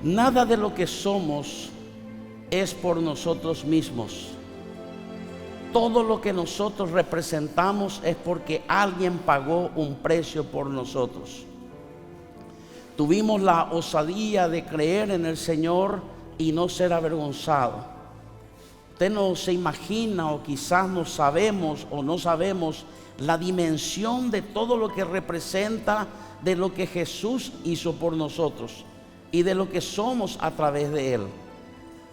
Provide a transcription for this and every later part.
Nada de lo que somos es por nosotros mismos. Todo lo que nosotros representamos es porque alguien pagó un precio por nosotros. Tuvimos la osadía de creer en el Señor y no ser avergonzado. Usted no se imagina, o quizás no sabemos o no sabemos la dimensión de todo lo que representa de lo que Jesús hizo por nosotros y de lo que somos a través de Él.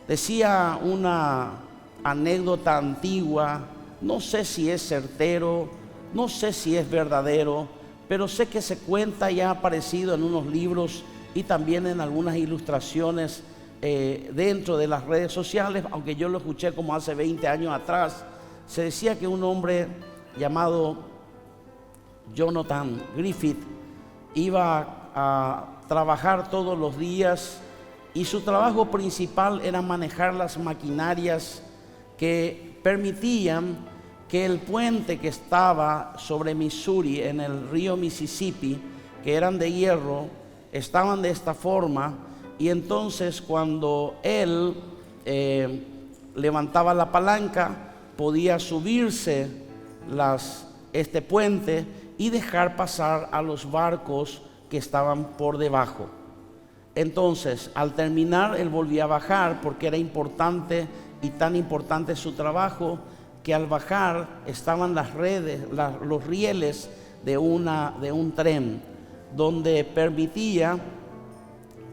Decía una anécdota antigua, no sé si es certero, no sé si es verdadero, pero sé que se cuenta y ha aparecido en unos libros y también en algunas ilustraciones dentro de las redes sociales, aunque yo lo escuché como hace 20 años atrás. Se decía que un hombre llamado Jonathan Griffith iba a trabajar todos los días y su trabajo principal era manejar las maquinarias que permitían que el puente que estaba sobre Missouri en el río Mississippi, que eran de hierro, estaban de esta forma, y entonces cuando él levantaba la palanca podía subirse este puente y dejar pasar a los barcos que estaban por debajo. Entonces, al terminar, él volvía a bajar porque era importante, y tan importante su trabajo, que al bajar estaban las redes, los rieles de un tren, donde permitía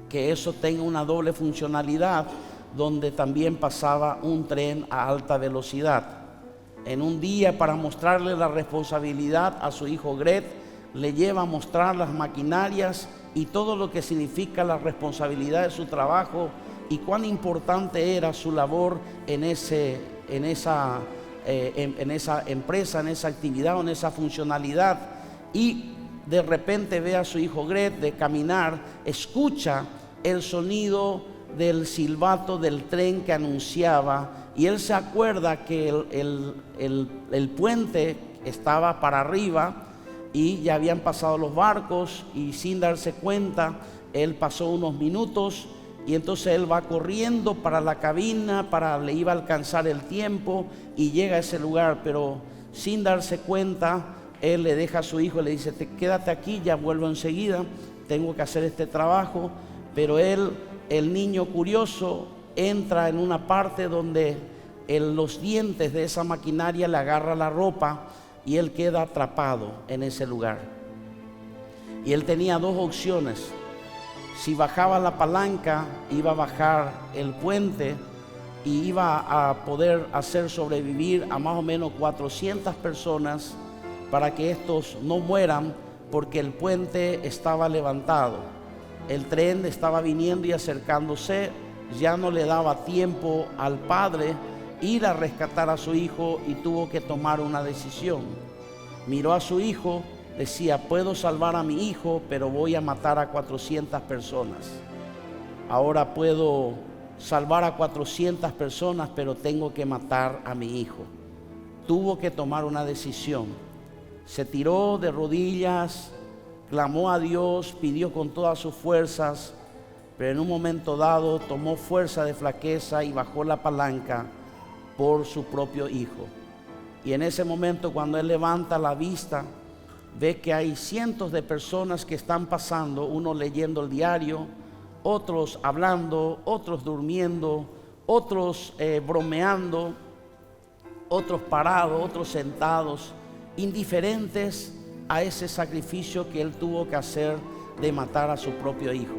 que eso tenga una doble funcionalidad, donde también pasaba un tren a alta velocidad. En un día, para mostrarle la responsabilidad a su hijo Gret, le lleva a mostrar las maquinarias y todo lo que significa la responsabilidad de su trabajo y cuán importante era su labor en esa empresa, en esa actividad o en esa funcionalidad. Y de repente ve a su hijo Gret de caminar, escucha el sonido del silbato del tren que anunciaba, y él se acuerda que el puente estaba para arriba y ya habían pasado los barcos, y sin darse cuenta él pasó unos minutos y entonces él va corriendo para la cabina, le iba a alcanzar el tiempo y llega a ese lugar, pero sin darse cuenta él le deja a su hijo y le dice: quédate aquí, ya vuelvo enseguida, tengo que hacer este trabajo. Pero el niño curioso, entra en una parte donde los dientes de esa maquinaria le agarra la ropa y él queda atrapado en ese lugar. Y él tenía dos opciones: si bajaba la palanca, iba a bajar el puente y iba a poder hacer sobrevivir a más o menos 400 personas para que estos no mueran, porque el puente estaba levantado. El tren estaba viniendo y acercándose, ya no le daba tiempo al padre ir a rescatar a su hijo y tuvo que tomar una decisión. Miró a su hijo, decía: puedo salvar a mi hijo, pero voy a matar a 400 personas. Ahora puedo salvar a 400 personas, pero tengo que matar a mi hijo. Tuvo que tomar una decisión. Se tiró de rodillas, clamó a Dios, pidió con todas sus fuerzas, pero en un momento dado tomó fuerza de flaqueza y bajó la palanca por su propio hijo. Y en ese momento, cuando él levanta la vista, ve que hay cientos de personas que están pasando, unos leyendo el diario, otros hablando, otros durmiendo, otros bromeando, otros parados, otros sentados, indiferentes a ese sacrificio que él tuvo que hacer de matar a su propio hijo.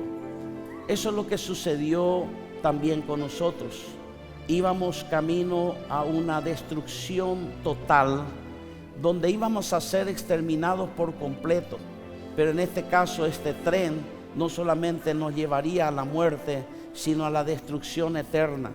Eso es lo que sucedió también con nosotros. Íbamos camino a una destrucción total, donde íbamos a ser exterminados por completo. Pero en este caso, este tren no solamente nos llevaría a la muerte, sino a la destrucción eterna.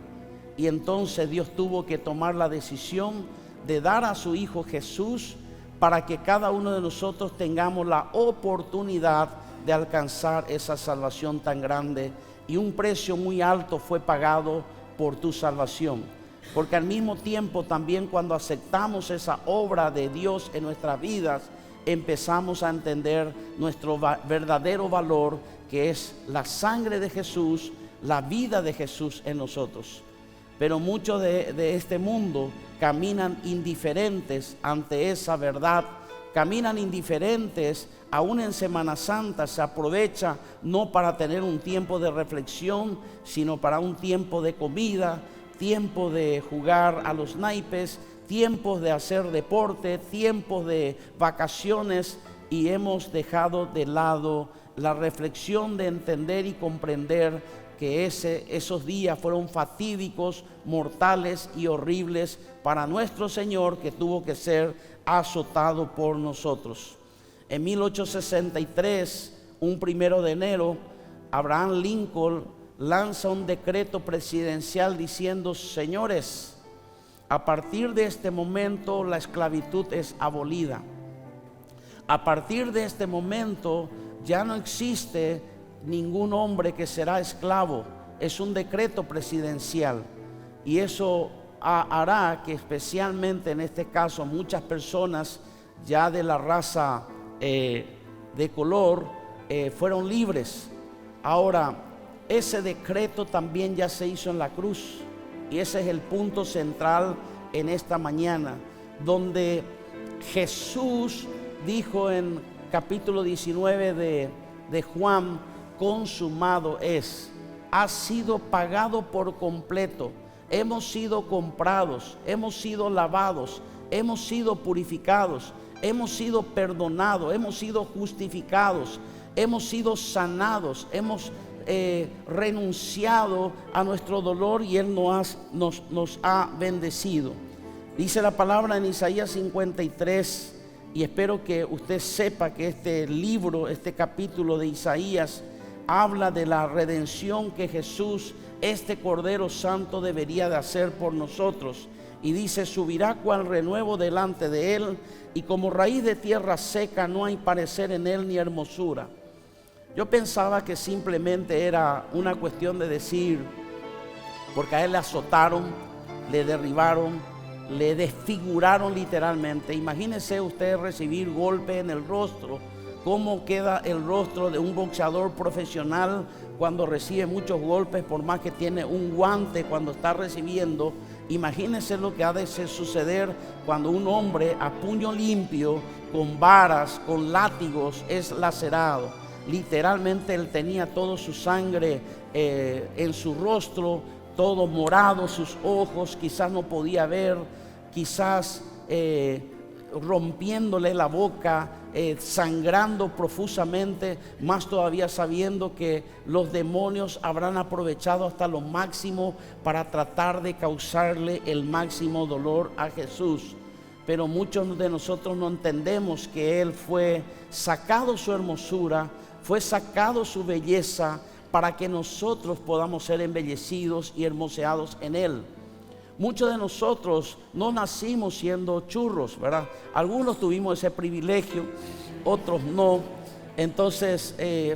Y entonces Dios tuvo que tomar la decisión de dar a su Hijo Jesús, para que cada uno de nosotros tengamos la oportunidad de alcanzar esa salvación tan grande. Y un precio muy alto fue pagado por tu salvación, porque al mismo tiempo también, cuando aceptamos esa obra de Dios en nuestras vidas, empezamos a entender nuestro verdadero valor, que es la sangre de Jesús, la vida de Jesús en nosotros. Pero muchos de este mundo caminan indiferentes ante esa verdad, caminan indiferentes. Aún en Semana Santa se aprovecha no para tener un tiempo de reflexión, sino para un tiempo de comida, tiempo de jugar a los naipes, tiempos de hacer deporte, tiempos de vacaciones, y hemos dejado de lado la reflexión de entender y comprender que esos días fueron fatídicos, mortales y horribles para nuestro Señor, que tuvo que ser azotado por nosotros. En 1863, un 1 de enero, Abraham Lincoln lanza un decreto presidencial diciendo: señores, a partir de este momento la esclavitud es abolida. A partir de este momento ya no existe ningún hombre que será esclavo. Es un decreto presidencial, y eso hará que, especialmente en este caso, muchas personas ya de la raza de color fueron libres. Ahora, ese decreto también ya se hizo en la cruz, y ese es el punto central en esta mañana, donde Jesús dijo en capítulo 19 de Juan: consumado es, ha sido pagado por completo, hemos sido comprados, hemos sido lavados, hemos sido purificados, hemos sido perdonados, hemos sido justificados, hemos sido sanados, hemos renunciado a nuestro dolor, y Él nos ha bendecido. Dice la palabra en Isaías 53, y espero que usted sepa que este libro, este capítulo de Isaías, habla de la redención que Jesús, este Cordero Santo, debería de hacer por nosotros. Y dice: subirá cual renuevo delante de Él, y como raíz de tierra seca, no hay parecer en Él ni hermosura. Yo pensaba que simplemente era una cuestión de decir, porque a Él le azotaron, le derribaron, le desfiguraron literalmente. Imagínese usted recibir golpe en el rostro. ¿Cómo queda el rostro de un boxeador profesional cuando recibe muchos golpes, por más que tiene un guante cuando está recibiendo? Imagínese lo que ha de suceder cuando un hombre a puño limpio, con varas, con látigos, es lacerado. Literalmente él tenía toda su sangre en su rostro, todo morado, sus ojos, quizás no podía ver, quizás rompiéndole la boca, sangrando profusamente, más todavía sabiendo que los demonios habrán aprovechado hasta lo máximo para tratar de causarle el máximo dolor a Jesús. Pero muchos de nosotros no entendemos que Él fue sacado su hermosura, fue sacado su belleza, para que nosotros podamos ser embellecidos y hermoseados en Él. Muchos de nosotros no nacimos siendo churros, ¿verdad? Algunos tuvimos ese privilegio, otros no. Entonces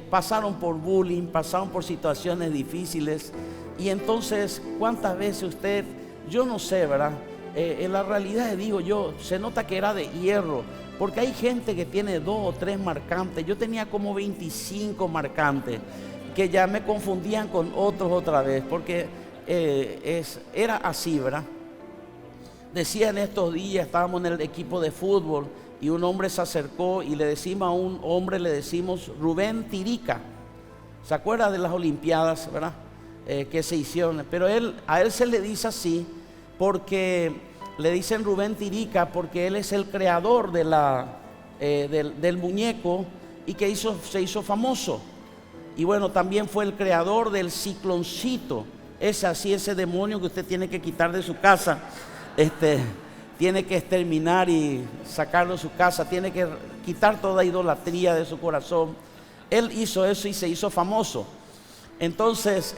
pasaron por bullying, pasaron por situaciones difíciles. Y entonces, ¿cuántas veces usted, yo no sé, ¿verdad? En la realidad, digo yo, se nota que era de hierro, porque hay gente que tiene 2 o 3 marcantes. Yo tenía como 25 marcantes, que ya me confundían con otros otra vez, porque era así, ¿verdad? Decía en estos días, estábamos en el equipo de fútbol, y un hombre se acercó y le decimos a un hombre, le decimos Rubén Tirica. ¿Se acuerda de las Olimpiadas, verdad? Que se hicieron, pero a él se le dice así porque le dicen Rubén Tirica, porque él es el creador del muñeco, y que se hizo famoso. Y bueno, también fue el creador del cicloncito, ese demonio que usted tiene que quitar de su casa, tiene que exterminar y sacarlo de su casa, tiene que quitar toda idolatría de su corazón. Él hizo eso y se hizo famoso. Entonces,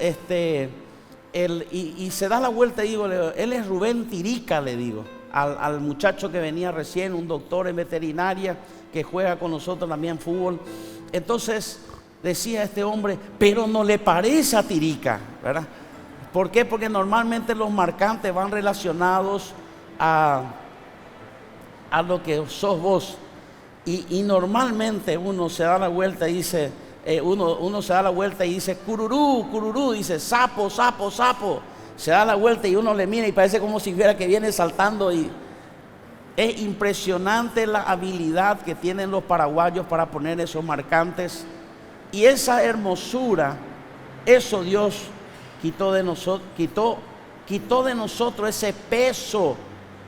y se da la vuelta y digo, él es Rubén Tirica, le digo, al muchacho que venía recién, un doctor en veterinaria que juega con nosotros también fútbol. Entonces decía este hombre, pero no le parece a Tirica, ¿verdad? ¿Por qué? Porque normalmente los marcantes van relacionados a lo que sos vos. Y normalmente uno se da la vuelta y dice, uno se da la vuelta y dice cururú, cururú, dice sapo, sapo, sapo. Se da la vuelta y uno le mira y parece como si fuera que viene saltando. Y es impresionante la habilidad que tienen los paraguayos para poner esos marcantes. Y esa hermosura, eso Dios quitó de nosotros ese peso,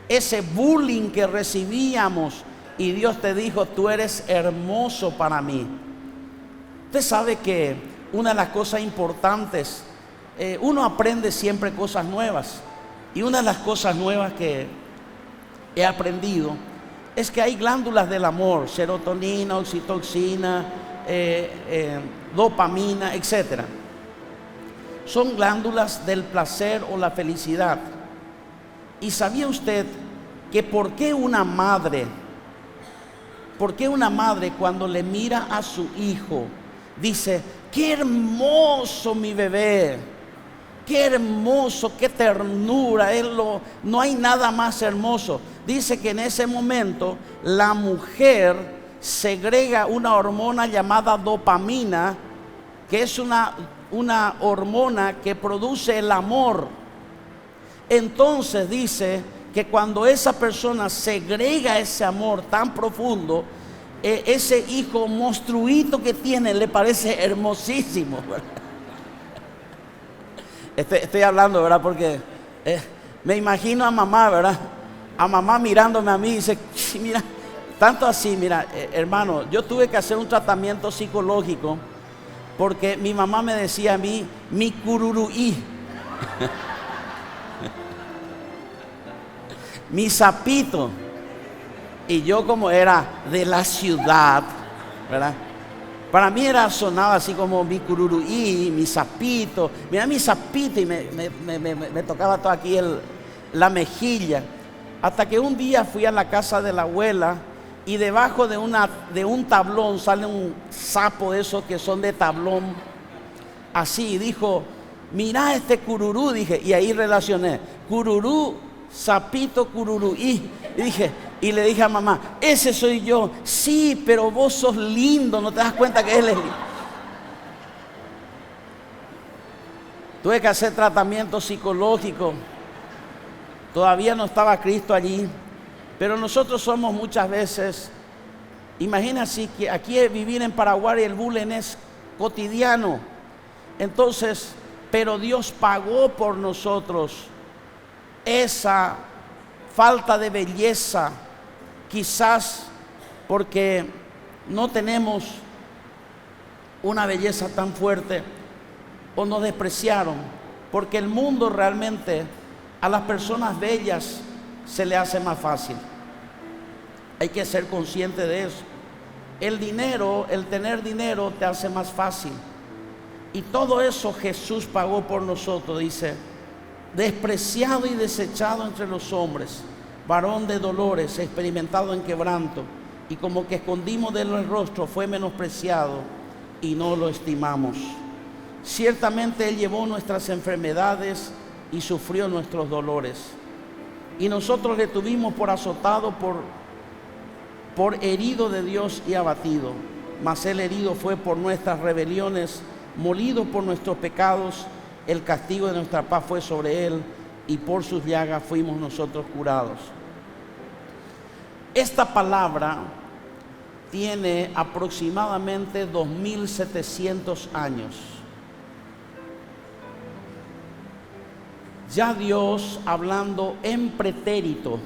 ese bullying que recibíamos. Y Dios te dijo, tú eres hermoso para mí. Usted sabe que una de las cosas importantes, uno aprende siempre cosas nuevas. Y una de las cosas nuevas que he aprendido es que hay glándulas del amor, serotonina, oxitocina, dopamina, etc. Son glándulas del placer o la felicidad. ¿Y sabía usted que por qué una madre cuando le mira a su hijo dice, qué hermoso mi bebé, qué hermoso, qué ternura, no hay nada más hermoso? Dice que en ese momento la mujer segrega una hormona llamada dopamina, que es una hormona que produce el amor. Entonces dice que cuando esa persona segrega ese amor tan profundo, ese hijo monstruito que tiene le parece hermosísimo. Estoy hablando, ¿verdad? Porque me imagino a mamá, ¿verdad? A mamá mirándome a mí y dice, mira, tanto así, mira, hermano, yo tuve que hacer un tratamiento psicológico porque mi mamá me decía a mí, mi cururuí, mi sapito. Y yo, como era de la ciudad, ¿verdad? Para mí sonaba así como mi cururuí, mi sapito. Mira mi sapito, y me tocaba todo aquí la mejilla. Hasta que un día fui a la casa de la abuela y debajo de un tablón sale un sapo de esos que son de tablón. Así, y dijo, mira este cururú, dije, y ahí relacioné, cururú, sapito, cururuí. Y le dije a mamá, ese soy yo. Sí, pero vos sos lindo, ¿no te das cuenta que él es lindo? Tuve que hacer tratamiento psicológico. Todavía no estaba Cristo allí. Pero nosotros somos muchas veces, imagínense que aquí vivir en Paraguay el bullying es cotidiano. Entonces, pero Dios pagó por nosotros esa falta de belleza, quizás porque no tenemos una belleza tan fuerte o nos despreciaron, porque el mundo realmente a las personas bellas se le hace más fácil. Hay que ser consciente de eso. El tener dinero te hace más fácil. Y todo eso Jesús pagó por nosotros, dice, despreciado y desechado entre los hombres, varón de dolores, experimentado en quebranto, y como que escondimos de él el rostro, fue menospreciado y no lo estimamos. Ciertamente él llevó nuestras enfermedades y sufrió nuestros dolores, y nosotros le tuvimos por azotado, por herido de Dios y abatido. Mas él herido fue por nuestras rebeliones, molido por nuestros pecados. El castigo de nuestra paz fue sobre él, y por sus llagas fuimos nosotros curados. Esta palabra tiene aproximadamente 2700 años. Ya Dios, hablando en pretérito,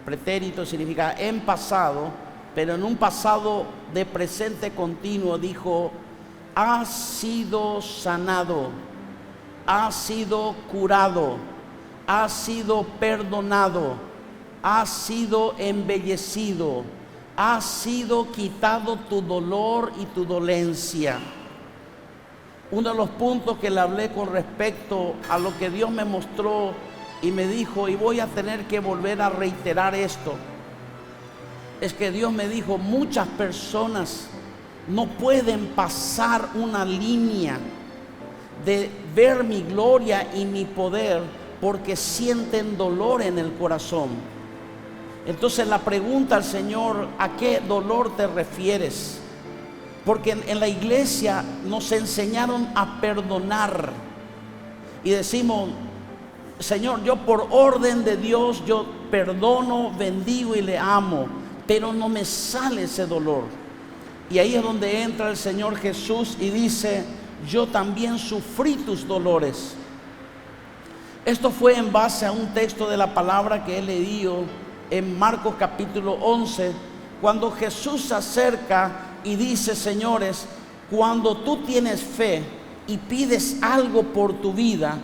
pretérito significa en pasado, pero en un pasado de presente continuo, dijo, ha sido sanado, ha sido curado, ha sido perdonado, ha sido embellecido, ha sido quitado tu dolor y tu dolencia. Uno de los puntos que le hablé con respecto a lo que Dios me mostró y me dijo, y voy a tener que volver a reiterar esto, es que Dios me dijo, muchas personas no pueden pasar una línea de ver mi gloria y mi poder porque sienten dolor en el corazón. Entonces la pregunta al Señor, ¿a qué dolor te refieres? Porque en la iglesia nos enseñaron a perdonar. Y decimos: Señor, yo por orden de Dios, yo perdono, bendigo y le amo, pero no me sale ese dolor. Y ahí es donde entra el Señor Jesús y dice: yo también sufrí tus dolores. Esto fue en base a un texto de la palabra que he leído en Marcos capítulo 11, cuando Jesús se acerca y dice: señores, cuando tú tienes fe y pides algo por tu vida,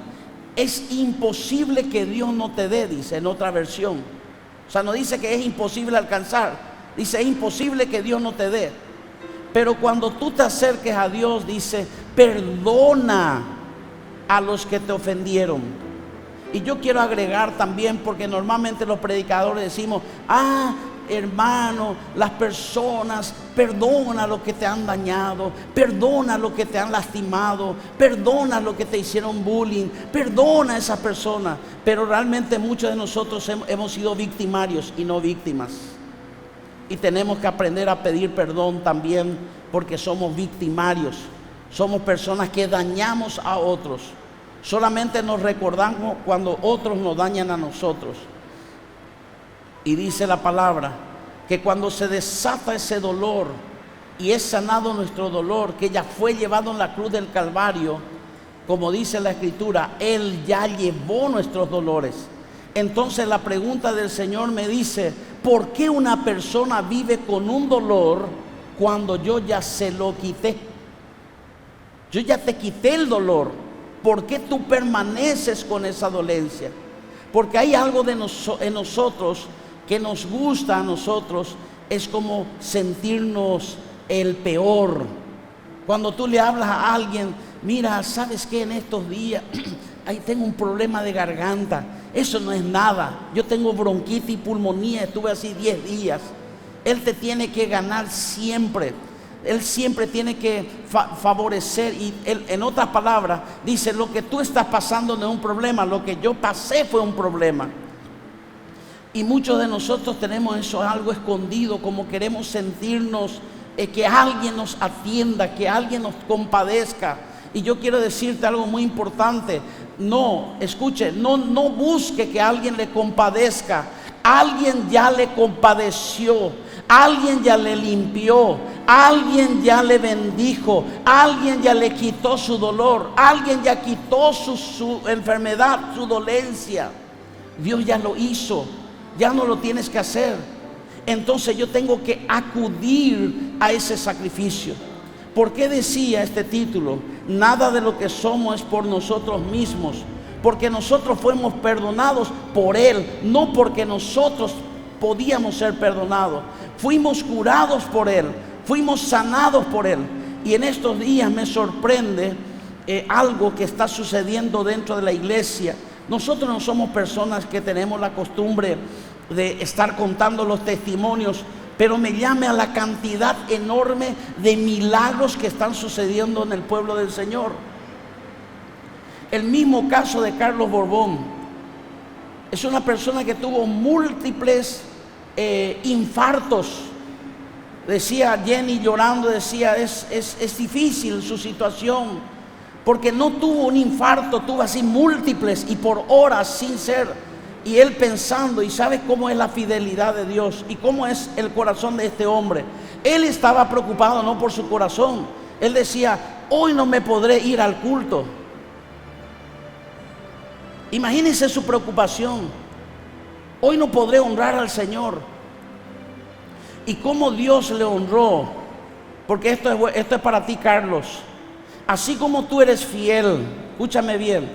es imposible que Dios no te dé, dice en otra versión. O sea, no dice que es imposible alcanzar, dice es imposible que Dios no te dé. Pero cuando tú te acerques a Dios, dice: perdona a los que te ofendieron. Y yo quiero agregar también, porque normalmente los predicadores decimos: hermano, las personas, perdona lo que te han dañado, perdona lo que te han lastimado, perdona lo que te hicieron bullying, perdona a esas personas. Pero realmente muchos de nosotros hemos sido victimarios y no víctimas. Y tenemos que aprender a pedir perdón también, porque somos victimarios. Somos personas que dañamos a otros. Solamente nos recordamos cuando otros nos dañan a nosotros. Y dice la palabra que cuando se desata ese dolor y es sanado nuestro dolor, que ya fue llevado en la cruz del Calvario, como dice la Escritura, Él ya llevó nuestros dolores. Entonces la pregunta del Señor me dice: ¿por qué una persona vive con un dolor cuando yo ya se lo quité? Yo ya te quité el dolor. ¿Por qué tú permaneces con esa dolencia? Porque hay algo en nosotros que nos gusta a nosotros, es como sentirnos el peor. Cuando tú le hablas a alguien: mira, ¿sabes qué? En estos días ahí tengo un problema de garganta. Eso no es nada. Yo tengo bronquitis y pulmonía, estuve así 10 días. Él te tiene que ganar siempre. Él siempre tiene que favorecer. Y él, en otras palabras, dice: lo que tú estás pasando no es un problema, lo que yo pasé fue un problema. Y muchos de nosotros tenemos eso algo escondido, como queremos sentirnos que alguien nos atienda, que alguien nos compadezca. Y yo quiero decirte algo muy importante: no, escuche, no busque que alguien le compadezca. Alguien ya le compadeció, alguien ya le limpió, alguien ya le bendijo, alguien ya le quitó su dolor, alguien ya quitó su enfermedad, su dolencia. Dios ya lo hizo, ya no lo tienes que hacer. Entonces yo tengo que acudir a ese sacrificio. ¿Por qué decía este título? Nada de lo que somos es por nosotros mismos, porque nosotros fuimos perdonados por Él, no porque nosotros podíamos ser perdonados. Fuimos curados por Él, fuimos sanados por Él. Y en estos días me sorprende algo que está sucediendo dentro de la iglesia. Nosotros no somos personas que tenemos la costumbre de estar contando los testimonios, pero me llame a la cantidad enorme de milagros que están sucediendo en el pueblo del Señor. El mismo caso de Carlos Borbón. Es una persona que tuvo múltiples infartos. Decía Jenny llorando, decía, es difícil su situación, porque no tuvo un infarto, tuvo así múltiples y por horas sin ser. Y él pensando, y sabe cómo es la fidelidad de Dios y cómo es el corazón de este hombre. Él estaba preocupado no por su corazón. Él decía: hoy no me podré ir al culto. Imagínense su preocupación. Hoy no podré honrar al Señor. Y cómo Dios le honró. Porque esto es para ti, Carlos. Así como tú eres fiel, escúchame bien,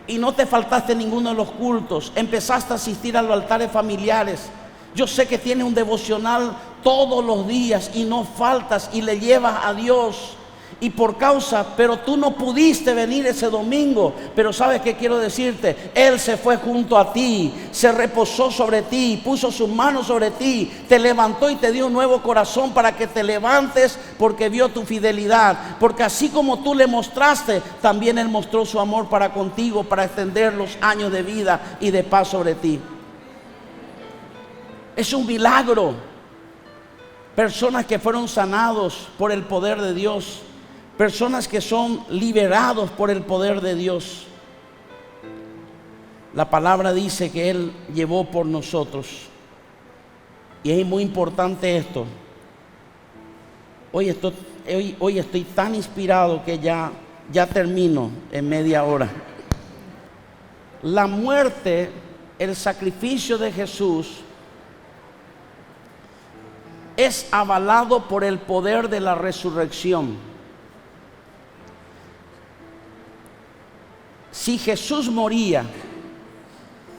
y no te faltaste ninguno de los cultos, empezaste a asistir a los altares familiares. Yo sé que tienes un devocional todos los días y no faltas y le llevas a Dios. Y por causa, pero tú no pudiste venir ese domingo. Pero ¿sabes qué quiero decirte? Él se fue junto a ti, se reposó sobre ti, puso sus manos sobre ti, te levantó y te dio un nuevo corazón para que te levantes, porque vio tu fidelidad. Porque así como tú le mostraste, también Él mostró su amor para contigo, para extender los años de vida y de paz sobre ti. Es un milagro. personas que fueron sanados por el poder de Dios, personas que son liberados por el poder de Dios. La palabra dice que Él llevó por nosotros. Y es muy importante esto. Hoy estoy tan inspirado que ya termino en media hora. La muerte, el sacrificio de Jesús es avalado por el poder de la resurrección. Si Jesús moría,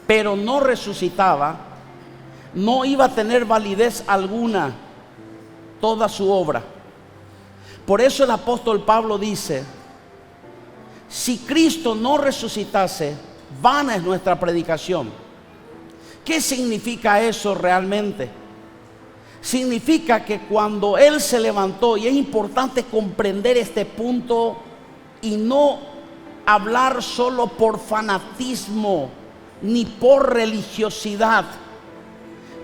pero no resucitaba, no iba a tener validez alguna toda su obra. Por eso el apóstol Pablo dice: si Cristo no resucitase, vana es nuestra predicación. ¿Qué significa eso realmente? Significa que cuando Él se levantó, y es importante comprender este punto y no hablar solo por fanatismo ni por religiosidad,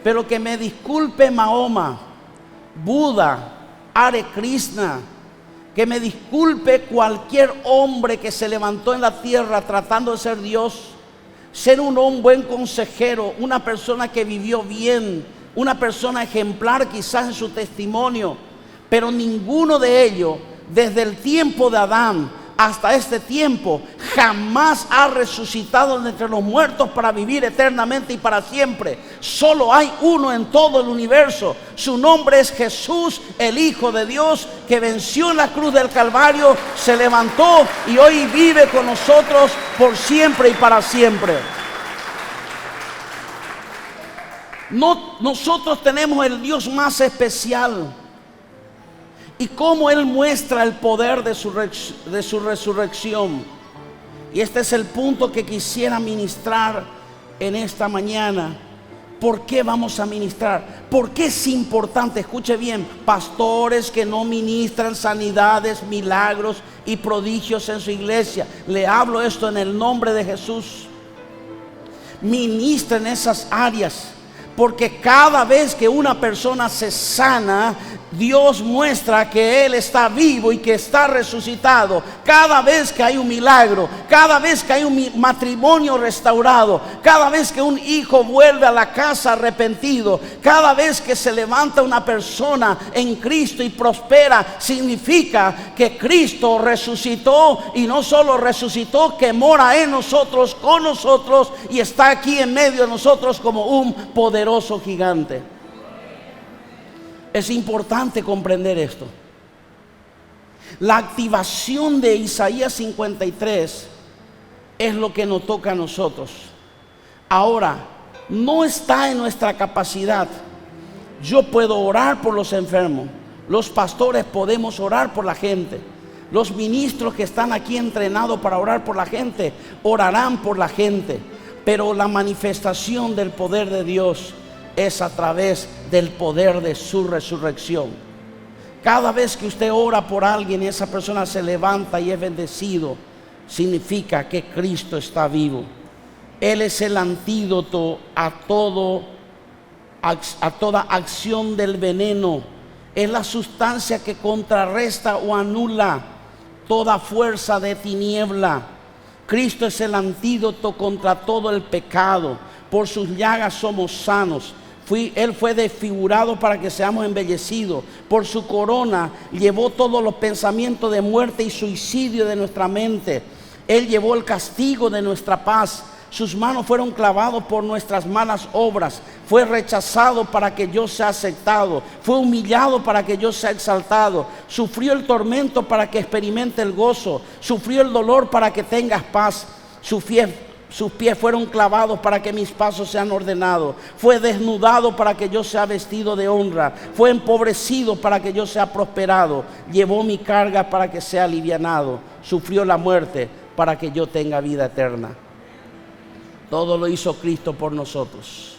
pero que me disculpe Mahoma, Buda, Hare Krishna, que me disculpe cualquier hombre que se levantó en la tierra tratando de ser Dios, ser un buen consejero, una persona que vivió bien, una persona ejemplar quizás en su testimonio, pero ninguno de ellos desde el tiempo de Adán hasta este tiempo jamás ha resucitado de entre los muertos para vivir eternamente y para siempre. Solo hay uno en todo el universo. Su nombre es Jesús, el Hijo de Dios, que venció en la cruz del Calvario, se levantó y hoy vive con nosotros por siempre y para siempre. Nosotros tenemos el Dios más especial. Y cómo Él muestra el poder de su resurrección. Y este es el punto que quisiera ministrar en esta mañana. ¿Por qué vamos a ministrar? ¿Por qué es importante? Escuche bien, pastores que no ministran sanidades, milagros y prodigios en su iglesia. Le hablo esto en el nombre de Jesús. Ministren esas áreas. Porque cada vez que una persona se sana, Dios muestra que Él está vivo y que está resucitado. Cada vez que hay un milagro, cada vez que hay un matrimonio restaurado, cada vez que un hijo vuelve a la casa arrepentido, cada vez que se levanta una persona en Cristo y prospera, significa que Cristo resucitó, y no solo resucitó, que mora en nosotros, con nosotros, y está aquí en medio de nosotros como un poderoso gigante. Es importante comprender esto. La activación de Isaías 53 es lo que nos toca a nosotros. Ahora, no está en nuestra capacidad. Yo puedo orar por los enfermos. Los pastores podemos orar por la gente. Los ministros que están aquí entrenados para orar por la gente, orarán por la gente. Pero la manifestación del poder de Dios es a través del poder de su resurrección. Cada vez que usted ora por alguien y esa persona se levanta y es bendecido, significa que Cristo está vivo. Él es el antídoto a toda acción del veneno. Es la sustancia que contrarresta o anula toda fuerza de tiniebla. Cristo es el antídoto contra todo el pecado. Por sus llagas somos sanos. Él fue desfigurado para que seamos embellecidos. Por su corona llevó todos los pensamientos de muerte y suicidio de nuestra mente. Él llevó el castigo de nuestra paz. Sus manos fueron clavados por nuestras malas obras. Fue rechazado para que yo sea aceptado. Fue humillado para que yo sea exaltado. Sufrió el tormento para que experimente el gozo. Sufrió el dolor para que tengas paz. Sus pies fueron clavados para que mis pasos sean ordenados. Fue desnudado para que yo sea vestido de honra. Fue empobrecido para que yo sea prosperado. Llevó mi carga para que sea alivianado. Sufrió la muerte para que yo tenga vida eterna. Todo lo hizo Cristo por nosotros.